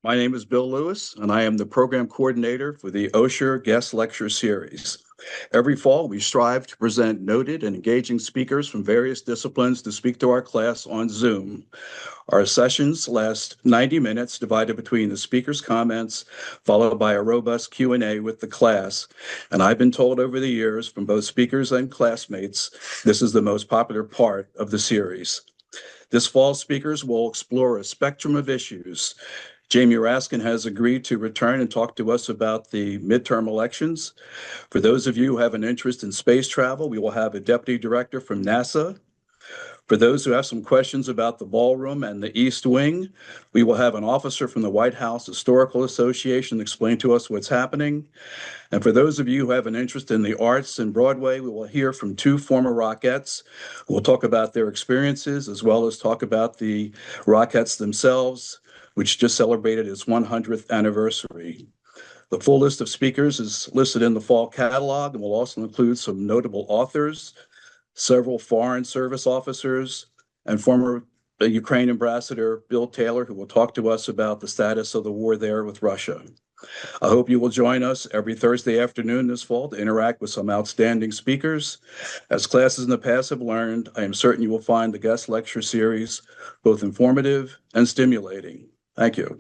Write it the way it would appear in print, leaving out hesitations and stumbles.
My name is Bill Lewis, and I am the program coordinator for the Osher Guest Lecture Series. Every fall, we strive to present noted and engaging speakers from various disciplines to speak to our class on Zoom. Our sessions last 90 minutes, divided between the speaker's comments, followed by a robust Q&A with the class. And I've been told over the years from both speakers and classmates, this is the most popular part of the series. This fall, speakers will explore a spectrum of issues. Jamie Raskin has agreed to return and talk to us about the midterm elections. For those of you who have an interest in space travel, we will have a deputy director from NASA. For those who have some questions about the ballroom and the East Wing, we will have an officer from the White House Historical Association explain to us what's happening. And for those of you who have an interest in the arts and Broadway, we will hear from two former Rockettes who will talk about their experiences as well as talk about the Rockettes themselves, which just celebrated its 100th anniversary. The full list of speakers is listed in the fall catalog and will also include some notable authors, several Foreign Service officers, and former Ukraine Ambassador Bill Taylor, who will talk to us about the status of the war there with Russia. I hope you will join us every Thursday afternoon this fall to interact with some outstanding speakers. As classes in the past have learned, I am certain you will find the guest lecture series both informative and stimulating. Thank you.